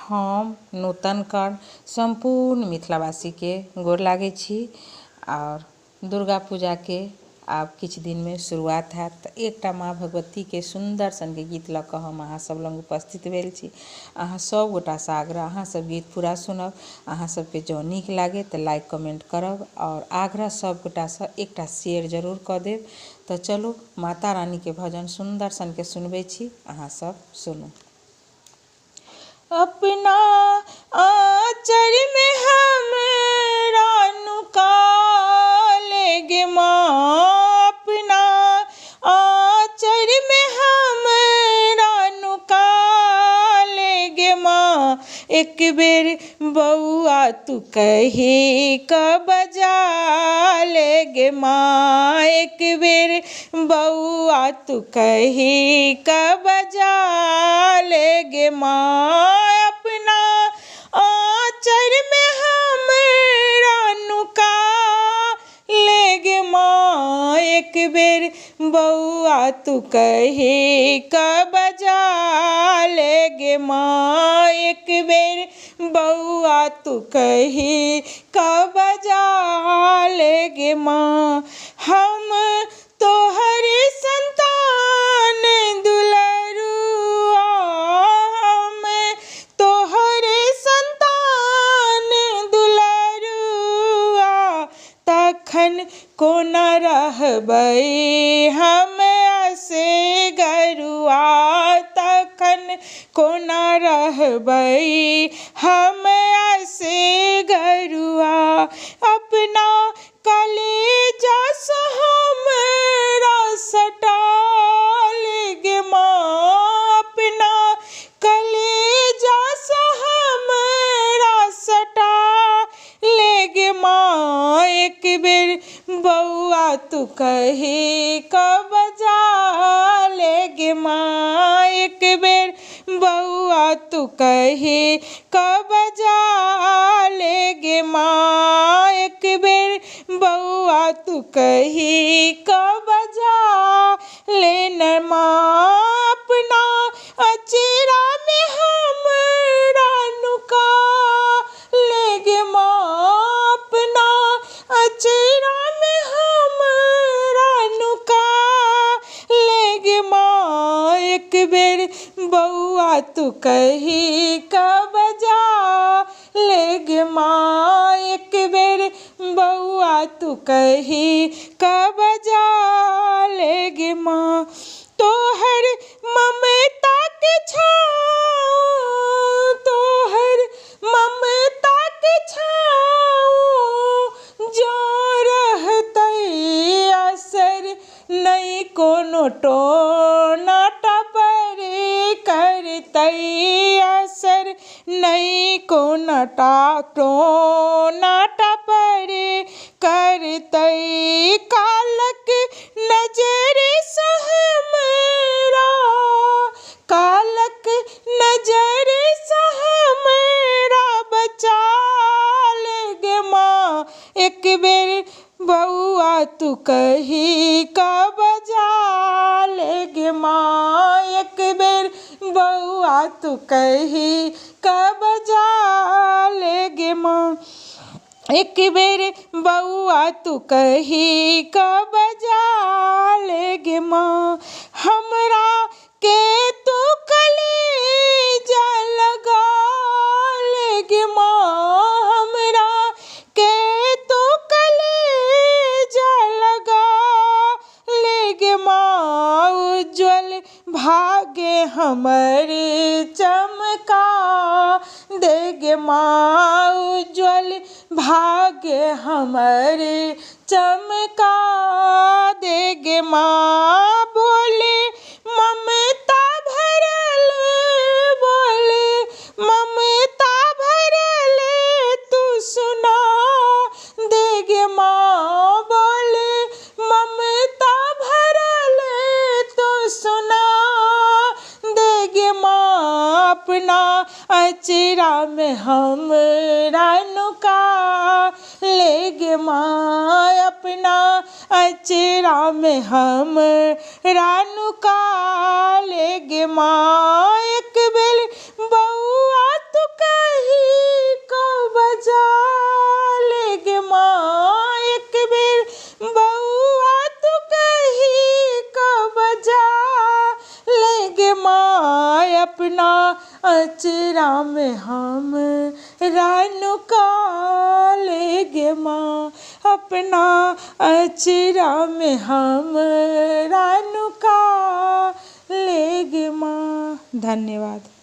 हम नूतन कर्ण संपूर्ण मिथिलावासी के गोर लागै छी और दुर्गा पूजा के आब किछु दिन में शुरुआत हैत तऽ एकटा माँ भगवती के सुंदर सन के गीत लऽ कऽ हम अहाँ सब लग उपस्थित भेल छी। अहाँ सब गोटा से आग्रह अहाँ सब गीत पूरा सुनब। अहाँ सबके जँ नीक लागे तऽ लाइक कमेंट करब और आग्रह सब गोटा से एकटा शेयर जरूर कऽ देब। तऽ चलू माता रानी के भजन सुंदर सन के सुनबै छी, अहाँ सब सुनू। अपना आँचर में हमरा नुका लेगे माँ, अपना आँचर में हमरा नुका लेगे माँ। एक बेर बउआ तू कही क बजा लेगे माँ, एक बेर बउआ तू कही क बजा लेगे माँ। अपना आँचर में हमरा नुका लेगे माँ, एक बेर बउआ तू कही क बजा लेगे माँ, एक बेर बउआ तू कही क बजा लेगे माँ। हम तोहरे संतान दुलरुआ, हम तोहरे संतान दुलरुआ, तखन कोना रहबै हम असगरुआ, तखन कोना रहबै हम असगरुआ। अपना कलेजा से हमरा सटा लेगे माँ, अपना कलेजा से हमरा सटा लेगे माँ। एक बेर बउआ तू कही क बजा लेगे माँ, एक बेर बउआ तू कही क बजा लेगे माँ, एक बेर बउआ तू कही क बजा लेना माँ। अपना अचेरा में हमरा नुका लेगे माँ, अपना अचेरा में हमरा नुका लेगे माँ। एक बेर बउआ तू कही क बजा लेगे माँ, एक बेर बउआ तू कही क बजा लेगे माँ। तोहर ममता के छाँव, तोहर ममता के छाँव जो रहतै असर नहीं कोनो टोना टपरे करतै, असर नहीं कोनो टोना टपरे करतै। कालक नजर से हमरा, कालक नजर से हमरा बचा लेगे माँ। एक बेर बउआ तू कही क बजा लेगे माँ, एक बेर बउआ तू कही क बजा लेगे माँ, एक बेर बउआ तू कही क बजा लेगे माँ। हमरा के तू कलेजा लगा लेगे माँ, हमरा के तू कलेजा लगा लेगे माँ। उज्जवल भाग्य हमर चमका देगे माँ, उज्जवल भाग्य हमर चमका देगे माँ। बोले ममता भरल, बोले ममता भरल तू सुना देगे माँ, बोले ममता भरल तू सुना देगे माँ। अपना अचरा में हमरा नुका लेगे माँ, अपना अचरा में हमरा नुका लेगे माँ। एक बेर बउआ तू अचरा में हम रानू का लेगे माँ, अपना अचरा में हम रानू का लेगे माँ। धन्यवाद।